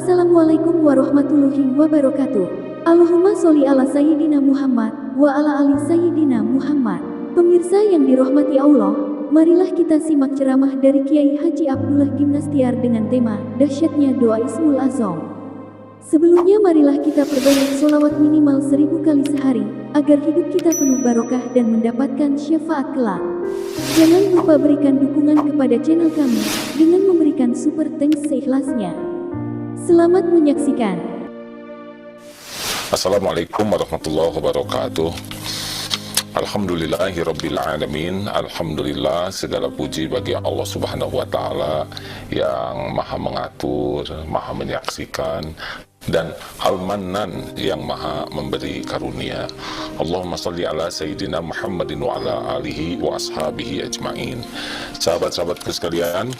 Assalamualaikum warahmatullahi wabarakatuh. Allahumma sholli ala Sayyidina Muhammad wa ala ali Sayyidina Muhammad. Pemirsa yang dirahmati Allah, marilah kita simak ceramah dari Kiai Haji Abdullah Gimnastiar dengan tema Dahsyatnya Doa Ismul Azam. Sebelumnya marilah kita perbanyak sholawat minimal 1000 kali sehari, agar hidup kita penuh barokah dan mendapatkan syafaat kelak. Jangan lupa berikan dukungan kepada channel kami, dengan memberikan super thanks seikhlasnya. Selamat menyaksikan. Assalamualaikum warahmatullahi wabarakatuh. Alhamdulillahirabbil alamin. Alhamdulillah, segala puji bagi Allah Subhanahu wa taala yang Maha mengatur, Maha menyaksikan, dan Al-Mannan yang Maha memberi karunia. Allahumma salli ala Sayyidina Muhammadin wa ala alihi wa ashabihi ajma'in. Sahabat-sahabatku sekalian,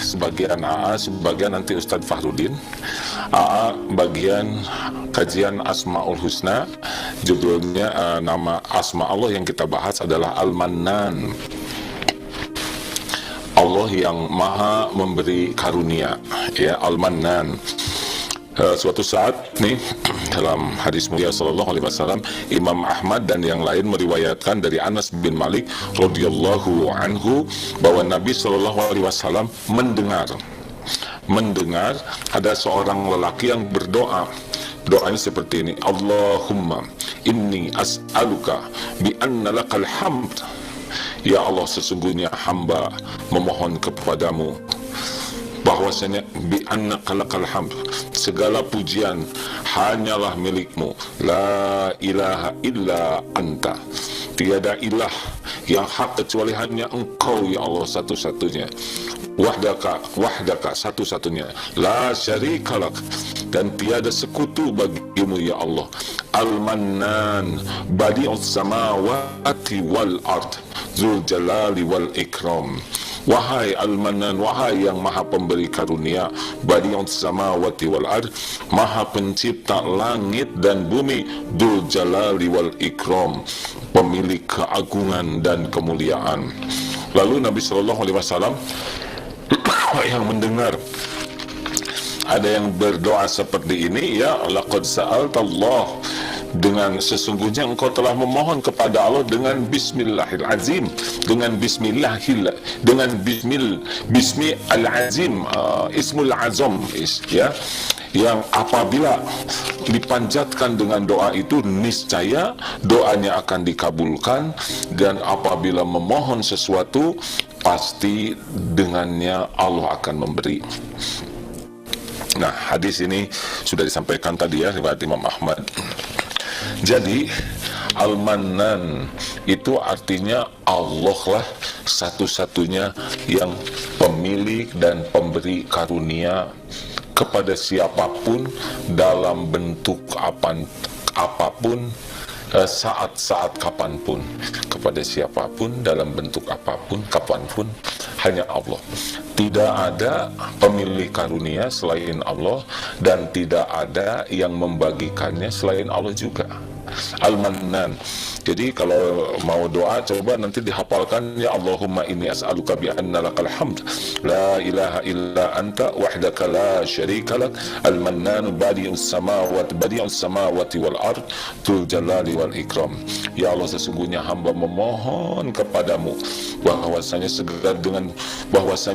sebagian AA, sebagian nanti Ustadz Fahrudin. AA bagian kajian Asmaul Husna, judulnya nama Asma Allah yang kita bahas adalah Al-Mannan, Allah yang Maha memberi karunia, ya, Al-Mannan. Suatu saat nih dalam hadis mulia sallallahu alaihi wasallam, Imam Ahmad dan yang lain meriwayatkan dari Anas bin Malik radhiyallahu anhu bahwa Nabi sallallahu alaihi wasallam mendengar ada seorang lelaki yang berdoa. Doanya seperti ini: Allahumma inni as'aluka bi anna lakal hamd. Ya Allah, sesungguhnya hamba memohon kepadamu bahwasanya bi annaka lakal hamd, segala pujian hanyalah milikmu, la ilaha illa anta, tiada ilah yang hak kecuali hanya engkau ya Allah satu-satunya, wahdaka satu-satunya, la syarikalak, dan tiada sekutu bagimu ya Allah, al-mannan badi'us samawati wal ard dzul jalali wal ikram. Wahai Al-Mannan, wahai yang Maha Pemberi Karunia, Badi'us samawati wal ard, Maha Pencipta langit dan bumi, Dzul Jalali wal Ikram, pemilik keagungan dan kemuliaan. Lalu Nabi sallallahu alaihi wasallam yang mendengar ada yang berdoa seperti ini, ya laqad sa'altallah, dengan sesungguhnya engkau telah memohon kepada Allah dengan bismillahirrahmanirrahim, dengan bismi al-azim, ismul azam, ya, yang apabila dipanjatkan dengan doa itu niscaya doanya akan dikabulkan, dan apabila memohon sesuatu pasti dengannya Allah akan memberi. Nah, hadis ini sudah disampaikan tadi ya riwayat Imam Ahmad. Jadi Al-Mannan itu artinya Allah lah satu-satunya yang pemilik dan pemberi karunia kepada siapapun dalam bentuk apapun, saat-saat kapanpun, kepada siapapun dalam bentuk apapun, kapanpun, hanya Allah. Tidak ada pemilik karunia selain Allah, dan tidak ada yang membagikannya selain Allah juga. Al-Mannan. Jadi kalau mau doa, coba nanti dihafalkan, ya Allahumma inni as'aluka bi anna lakal hamd, la ilaha illa anta wahdaka la syarika lak, al-mannan badi'us samawati wal ard dzul jalali wal ikram. Ya Allah, sesungguhnya hamba memohon kepadamu bahwasanya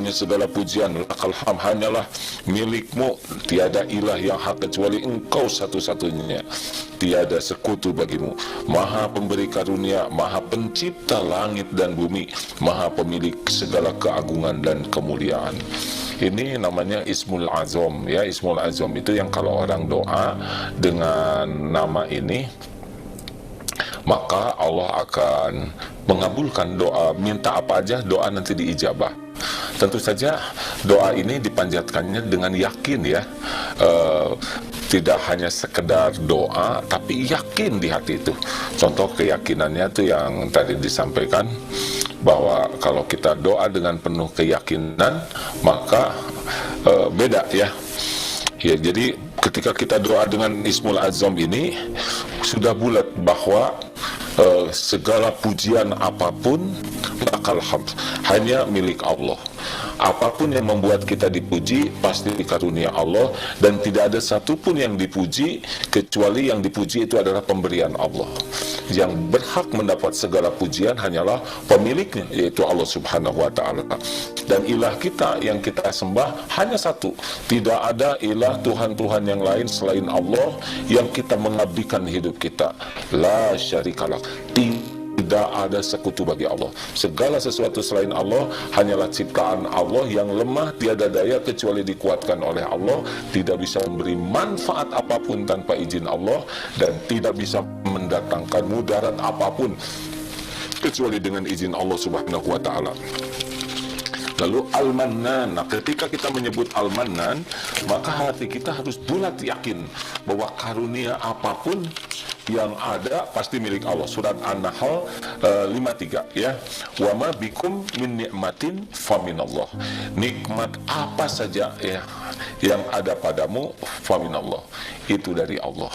segala pujian lakal hamd hanyalah milikmu, tiada ilah yang hak kecuali engkau satu-satunya, tiada sekutu bagimu, Maha Pemberi Karunia, Maha Pencipta langit dan bumi, Maha Pemilik segala keagungan dan kemuliaan. Ini namanya Ismul Azam, ya. Ismul Azam itu yang kalau orang doa dengan nama ini, maka Allah akan mengabulkan doa. Minta apa aja, doa nanti diijabah. Tentu saja doa ini dipanjatkannya dengan yakin, ya. Tidak hanya sekedar doa, tapi yakin di hati itu. Contoh keyakinannya itu yang tadi disampaikan, bahwa kalau kita doa dengan penuh keyakinan, maka beda, ya. Ya, jadi ketika kita doa dengan Ismul Azam ini, sudah bulat bahwa segala pujian apapun lakal hamd, hanya milik Allah. Apapun yang membuat kita dipuji pasti karunia Allah, dan tidak ada satupun yang dipuji kecuali yang dipuji itu adalah pemberian Allah. Yang berhak mendapat segala pujian hanyalah pemiliknya, yaitu Allah Subhanahu wa ta'ala. Dan ilah kita yang kita sembah hanya satu, tidak ada ilah Tuhan-Tuhan yang lain selain Allah yang kita mengabdikan hidup kita. La syarikalah, tidak ada sekutu bagi Allah. Segala sesuatu selain Allah hanyalah ciptaan Allah yang lemah, tiada daya kecuali dikuatkan oleh Allah, tidak bisa memberi manfaat apapun tanpa izin Allah, dan tidak bisa mendatangkan mudarat apapun kecuali dengan izin Allah Subhanahu wa ta'ala. Lalu Al-Mannan, nah ketika kita menyebut Al-Mannan, maka hati kita harus bulat yakin bahwa karunia apapun yang ada pasti milik Allah. Surat An-Nahl 53 ya. Wa ma bikum min ni'matin faminallah. Nikmat apa saja ya yang ada padamu faminallah, itu dari Allah.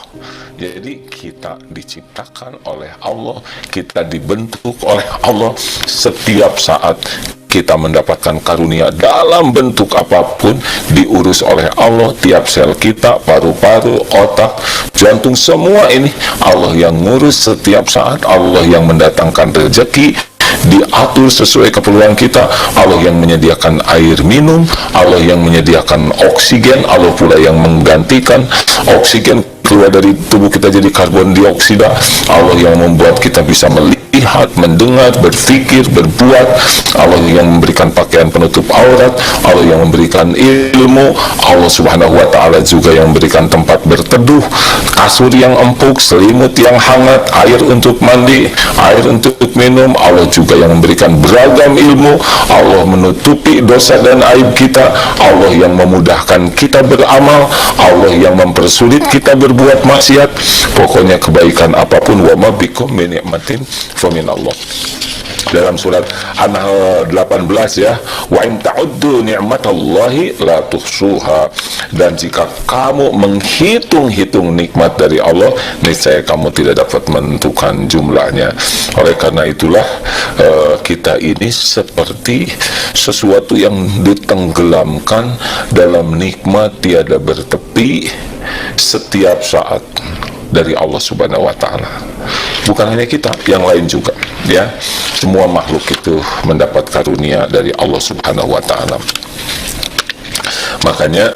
Jadi kita diciptakan oleh Allah, kita dibentuk oleh Allah. Setiap saat kita mendapatkan karunia dalam bentuk apapun diurus oleh Allah. Tiap sel kita, paru-paru, otak, jantung, semua ini Allah yang ngurus setiap saat. Allah yang mendatangkan rezeki, diatur sesuai keperluan kita. Allah yang menyediakan air minum, Allah yang menyediakan oksigen, Allah pula yang menggantikan oksigen keluar dari tubuh kita jadi karbon dioksida. Allah yang membuat kita bisa melihat, mendengar, berpikir, berbuat. Allah yang memberikan pakaian penutup aurat, Allah yang memberikan ilmu. Allah Subhanahu wa ta'ala juga yang memberikan tempat berteduh, kasur yang empuk, selimut yang hangat, air untuk mandi, air untuk minum. Allah juga yang memberikan beragam ilmu. Allah menutupi dosa dan aib kita. Allah yang memudahkan kita beramal. Allah yang mempersulit kita berbuat maksiat. Pokoknya kebaikan apapun, wa ma bikum min ni'matin faminallah. Dalam surat An-Nahl 18 ya, wa in ta'uddu ni'matallahi la tuhsuha. Dan jika kamu menghitung-hitung nikmat dari Allah, niscaya kamu tidak dapat menentukan jumlahnya. Oleh karena itulah kita ini seperti sesuatu yang ditenggelamkan dalam nikmat tiada bertepi setiap saat dari Allah Subhanahu wa ta'ala. Bukan hanya kita, yang lain juga ya. Semua makhluk itu mendapat karunia dari Allah Subhanahu wa ta'ala. Makanya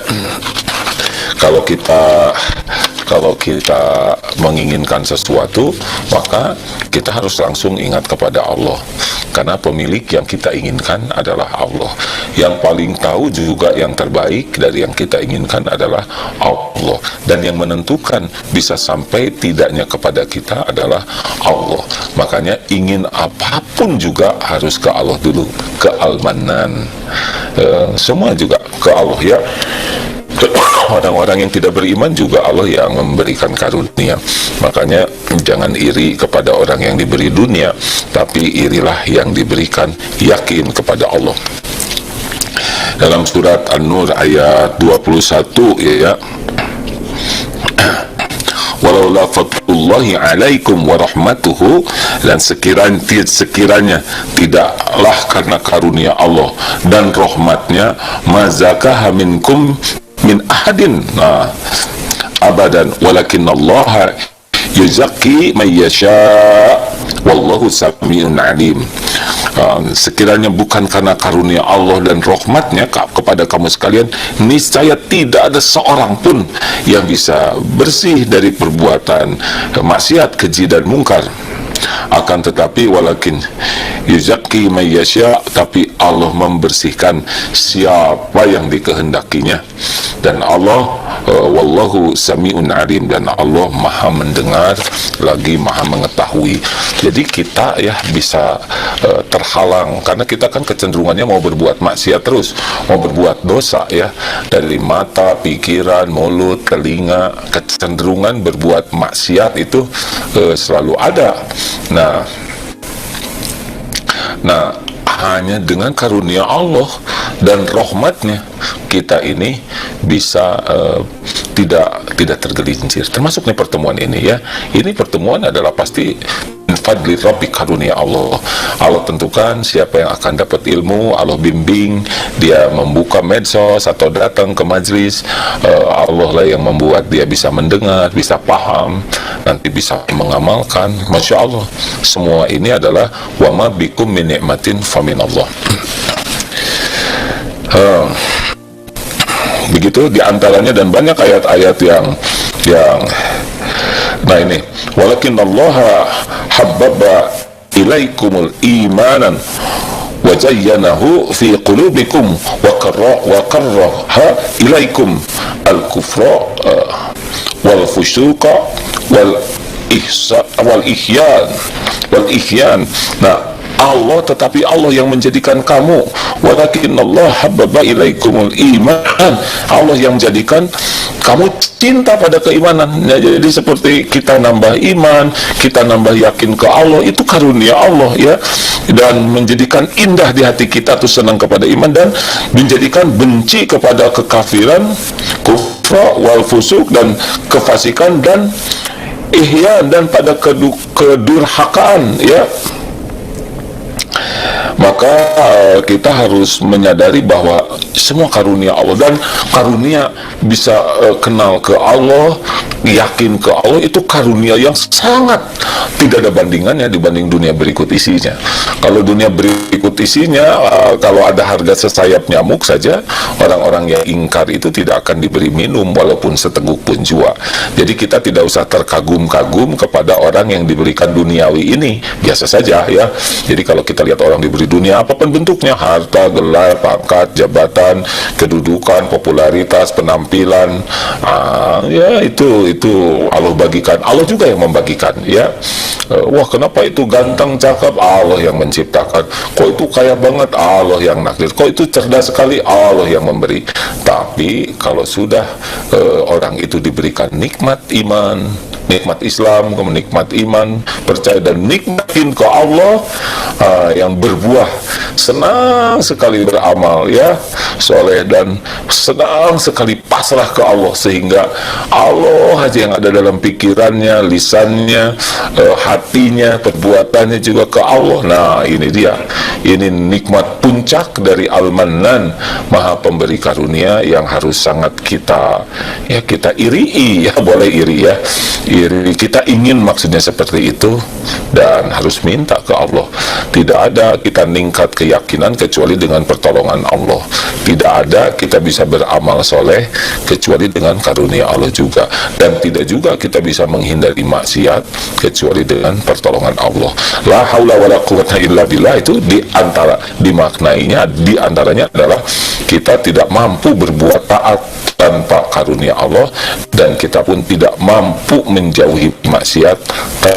kalau kita menginginkan sesuatu, maka kita harus langsung ingat kepada Allah, karena pemilik yang kita inginkan adalah Allah. Yang paling tahu juga yang terbaik dari yang kita inginkan adalah Allah, dan yang menentukan bisa sampai tidaknya kepada kita adalah Allah. Makanya ingin apapun juga harus ke Allah dulu, ke Al-Mannan. Semua juga ke Allah ya. Orang-orang yang tidak beriman juga Allah yang memberikan karunia. Makanya jangan iri kepada orang yang diberi dunia, tapi irilah yang diberikan yakin kepada Allah. Dalam surat An-Nur ayat 21 ya, walaula fadlullahi alaikum wa rahmatuhu, dan sekiranya tidaklah karena karunia Allah dan rahmatnya, mazakaha minkum min ahadin abadan walakinallaha yuzakki man yasha wallahu samiun alim. Sekiranya bukan karena karunia Allah dan rahmatnya kepada kamu sekalian, niscaya tidak ada seorang pun yang bisa bersih dari perbuatan maksiat, keji dan mungkar. Akan tetapi walakin yuzakki man yasha, tapi Allah membersihkan siapa yang dikehendakinya. Dan Allah wallahu samiun alim, dan Allah maha mendengar lagi maha mengetahui. Jadi kita ya bisa terhalang, karena kita kan kecenderungannya mau berbuat maksiat terus, mau berbuat dosa ya, dari mata, pikiran, mulut, telinga. Kecenderungan berbuat maksiat itu selalu ada. Nah hanya dengan karunia Allah dan rahmatnya kita ini bisa tidak tergelincir. Termasuk nih pertemuan ini ya. Ini pertemuan adalah pasti fadli rabbi, karunia Allah. Allah tentukan siapa yang akan dapat ilmu, Allah bimbing dia membuka medsos atau datang ke majlis, Allah lah yang membuat dia bisa mendengar, bisa paham, nanti bisa mengamalkan. Masya Allah, semua ini adalah wa ma bikum min ni'matin faminallah. Begitu diantaranya, dan banyak ayat-ayat yang nah ini, walakin Allah habbaba ilaikumul imanan wa zayyanahu fi qulubikum wa karraha ilaikum al-kufra wal fusuqa wal ihyan. Nah, Allah, tetapi Allah yang menjadikan kamu, walakin Allah habbaba ilaikumul iman, Allah yang menjadikan kamu cinta pada keimanan. Ya, jadi seperti kita nambah iman, kita nambah yakin ke Allah, itu karunia Allah ya, dan menjadikan indah di hati kita tuh senang kepada iman, dan menjadikan benci kepada kekafiran, kufra wal fusuk, dan kefasikan, dan ihyan, dan pada kedurhakaan ya. Maka kita harus menyadari bahwa semua karunia Allah, dan karunia bisa kenal ke Allah, yakin ke Allah, itu karunia yang sangat tidak ada bandingannya dibanding dunia berikut isinya. Kalau dunia berikut isinya, kalau ada harga sesayap nyamuk saja, orang-orang yang ingkar itu tidak akan diberi minum walaupun seteguk pun jua. Jadi kita tidak usah terkagum-kagum kepada orang yang diberikan duniawi ini, biasa saja ya. Jadi kalau kita lihat orang diberi dunia apapun bentuknya, harta, gelar, pangkat, jabatan, kedudukan, popularitas, penampilan, ya itu Allah bagikan, Allah juga yang membagikan ya. Wah, kenapa itu ganteng, cakep, Allah yang menciptakan. Kok itu kaya banget, Allah yang nakdir. Kok itu cerdas sekali, Allah yang memberi. Tapi kalau sudah orang itu diberikan nikmat iman, nikmat Islam, nikmat iman, percaya dan nikmatin ke Allah, yang berbuah, senang sekali beramal ya, soleh, dan senang sekali pasrah ke Allah, sehingga Allah aja yang ada dalam pikirannya, lisannya, hatinya, perbuatannya juga ke Allah. Nah, ini dia, ini nikmat puncak dari Al-Mannan, Maha Pemberi Karunia, yang harus sangat kita iri ya, boleh iri ya, iri, kita ingin maksudnya seperti itu, dan harus minta ke Allah. Tidak ada kita meningkat keyakinan kecuali dengan pertolongan Allah. Tidak ada kita bisa beramal soleh kecuali dengan karunia Allah juga, dan tidak juga kita bisa menghindari maksiat kecuali dengan pertolongan Allah. La haula wala quwwata illa billah, itu dimaknainya diantaranya adalah kita tidak mampu berbuat taat tanpa karunia Allah, dan kita pun tidak mampu menjauhi maksiat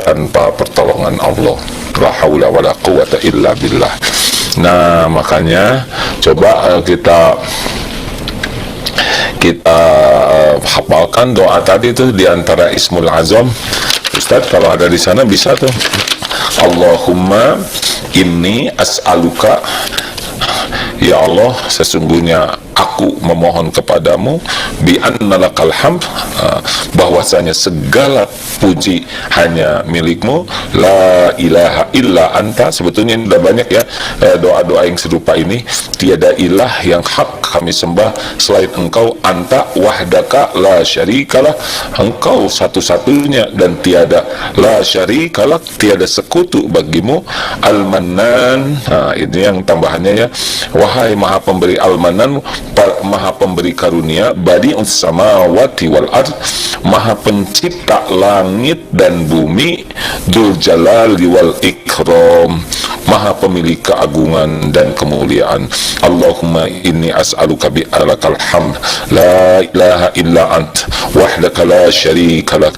tanpa pertolongan Allah. La haula wala quwwata illa billah. Nah, makanya coba kita hafalkan doa tadi itu di antara Ismul Azam. Ustaz, kalau ada di sana bisa tuh. Allahumma inni as'aluka, ya Allah, sesungguhnya aku memohon kepadamu, bi anna lakal hamd, bahwasanya segala puji hanya milikmu, la ilaha illa anta. Sebetulnya sudah banyak ya doa-doa yang serupa ini. Tiada ilah yang hak kami sembah selain engkau, anta wahdaka la syarikalah, engkau satu-satunya dan tiada la syarikalah, tiada sekutu bagimu, al-mannan. Nah, ini yang tambahannya ya, wahai Maha Pemberi Al-Mannan, Maha Pemberi karunia, badi'us samawati wal ard, Maha Pencipta langit dan bumi, dzul jalali wal ikram, Maha Pemilik keagungan dan kemuliaan. Allahumma inni as'aluka bi alakal hamd, la ilaha illa ant, wahdaka la syarika lak,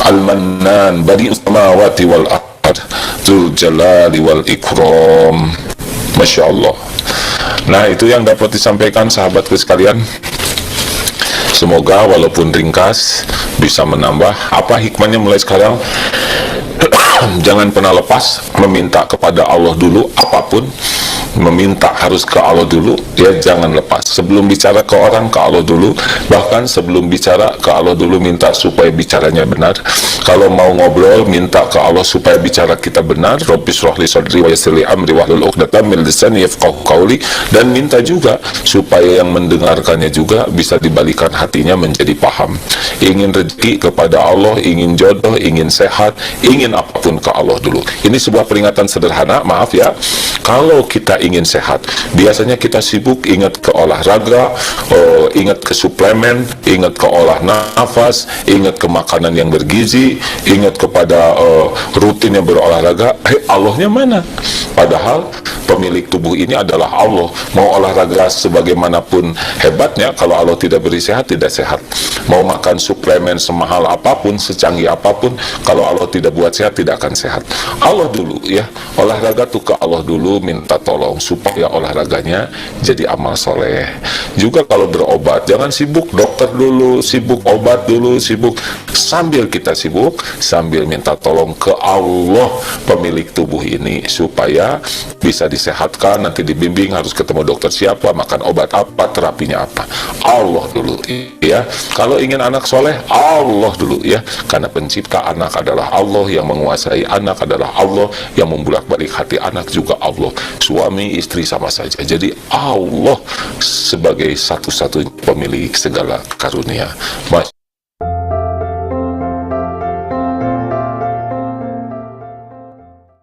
al-mannan, badi'us samawati wal ard, dzul jalali wal ikram. Masya Allah. Nah, itu yang dapat disampaikan sahabatku sekalian. Semoga walaupun ringkas bisa menambah. Apa hikmahnya mulai sekarang? Jangan pernah lepas meminta kepada Allah dulu apapun. meminta harus ke Allah dulu, ya jangan lepas. Sebelum bicara ke orang, ke Allah dulu. Bahkan sebelum bicara ke Allah dulu, minta supaya bicaranya benar. Kalau mau ngobrol, minta ke Allah supaya bicara kita benar. Rabbi shrah li sadri wa yassir li amri wahlul 'uqdatam min lisani yafqahu qawli. Dan minta juga supaya yang mendengarkannya juga bisa dibalikan hatinya menjadi paham. Ingin rezeki kepada Allah, ingin jodoh, ingin sehat, ingin apapun ke Allah dulu. Ini sebuah peringatan sederhana, maaf ya. Kalau kita ingin sehat, biasanya kita sibuk ingat ke olahraga, ingat ke suplemen, ingat ke olah nafas, ingat ke makanan yang bergizi, ingat kepada rutin yang berolahraga. Allahnya mana? Padahal pemilik tubuh ini adalah Allah. Mau olahraga sebagaimanapun hebatnya, kalau Allah tidak beri sehat, tidak sehat. Mau makan suplemen semahal apapun, secanggih apapun, kalau Allah tidak buat sehat, tidak akan sehat. Allah dulu ya, olahraga tuh ke Allah dulu, minta tolong supaya olahraganya jadi amal soleh. Juga kalau berobat, jangan sibuk dokter dulu, sibuk obat dulu, sibuk. Sambil kita sibuk, sambil minta tolong ke Allah pemilik tubuh ini supaya bisa disehatkan, nanti dibimbing harus ketemu dokter siapa, makan obat apa, terapinya apa. Allah dulu ya. Kalau ingin anak soleh, Allah dulu ya, karena pencipta anak adalah Allah, yang menguasai anak adalah Allah, yang membulak-balik hati anak juga Allah. Suami istri sama saja. Jadi Allah sebagai satu-satunya pemilik segala karunia.